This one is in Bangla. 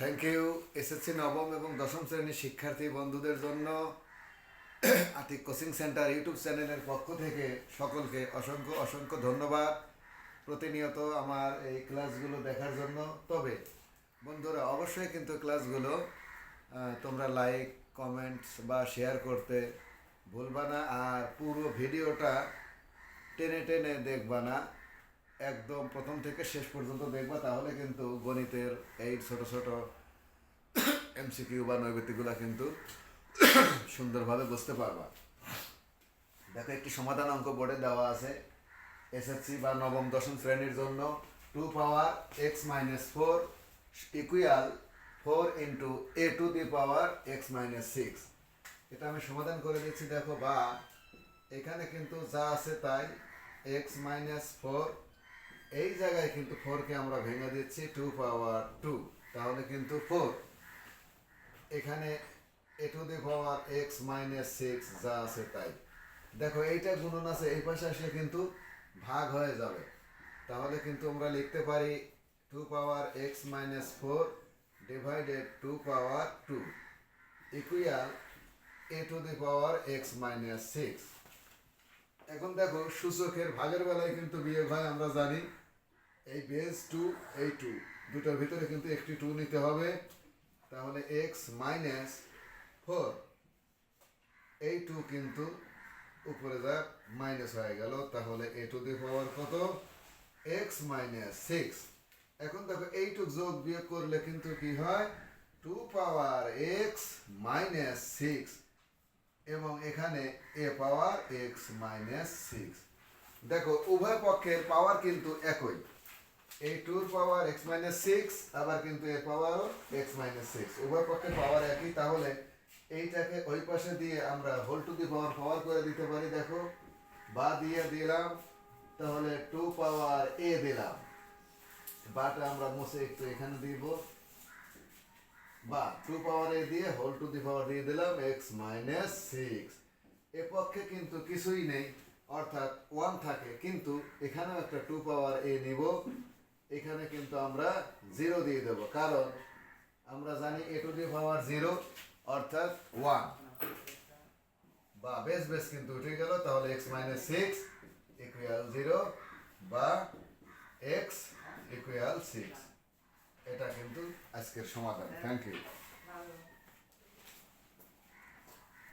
থ্যাংক ইউ এসএসসি নবম এবং দশম শ্রেণীর শিক্ষার্থী বন্ধুদের জন্য আতিক কোচিং সেন্টার ইউটিউব চ্যানেলের পক্ষ থেকে সকলকে অসংখ্য অসংখ্য ধন্যবাদ প্রতিনিয়ত আমার এই ক্লাসগুলো দেখার জন্য। তবে বন্ধুরা অবশ্যই কিন্তু ক্লাসগুলো তোমরা লাইক কমেন্টস বা শেয়ার করতে ভুলবা না, আর পুরো ভিডিওটা টেনে টেনে দেখবা না, একদম প্রথম থেকে শেষ পর্যন্ত দেখবা, তাহলে কিন্তু গণিতের এই ছোট ছোট এমসিকিউ বা নৈবেতিকগুলো কিন্তু সুন্দরভাবে বুঝতে পারবা। দেখো, একটি সমাধান অঙ্ক বোর্ডে দেওয়া আছে এসএসসি বা নবম দশম শ্রেণীর জন্য। 2 পাওয়ার x-4 equal 4 into a to the power x-6। এটা আমি সমাধান করে দিচ্ছি। দেখো, বা এখানে কিন্তু যা আছে তাই x-4, এই জায়গায় কিন্তু 4কে আমরা ভেঙে দিচ্ছি 2 পাওয়ার 2, তাহলে কিন্তু 4। এখানে a to the power x-6 যা আছে তাই। দেখো, এইটা গুণন আছে, এই পাশে আসলে কিন্তু ভাগ হয়ে যাবে, তাহলে কিন্তু আমরা লিখতে পারি 2 পাওয়ার x-4 divided 2 power 2 equal a to the power x-6। এখন দেখো, সূচকের ভাগের বেলায় কিন্তু বিয়োগ হয়, আমরা জানি। এই বেস 2, এই 2, দুটোর ভিতরে কিন্তু একটি 2 নিতে হবে, তাহলে x-4, এই 2 কিন্তু উপরে যা মাইনাস হয়ে গেল, তাহলে a টু দি পাওয়ার কত? x-6। এখন দেখো, এইটুক যোগ বিয়োগ করলে কিন্তু কি হয়? 2 পাওয়ার x-6 এবং এখানে a পাওয়ার x-6। দেখো, উভয় পক্ষের পাওয়ার কিন্তু একই, এই 2 পাওয়ার x-6 আবার কিন্তু a পাওয়ারও x-6, উভয় পক্ষের পাওয়ার একই, তাহলে এইটাকে ওই পাশে দিয়ে আমরা হোল টু দি পাওয়ার করে দিতে পারি। দেখো, বা দিয়ে দিলাম, তাহলে 2 পাওয়ার a দিলাম, বাটা আমরা মুছে একটু এখানে দিব, বা 2 পাওয়ার a দিয়ে হোল টু দি পাওয়ার দিয়ে দিলাম x-6। এ পক্ষে কিন্তু কিছুই নেই, অর্থাৎ 1 থাকে, কিন্তু এখানেও একটা 2 পাওয়ার a নিব, এখানে কিন্তু আমরা 0 দিয়ে দেব, কারণ আমরা জানি a টু দি পাওয়ার 0 অর্থাৎ 1, বা বেস বেস কিন্তু উঠে গেল, তাহলে x-6 ইকুয়াল 0 বা x ইকুয়াল 6। এটা কিন্তু আজকের সমাধান। Thank you.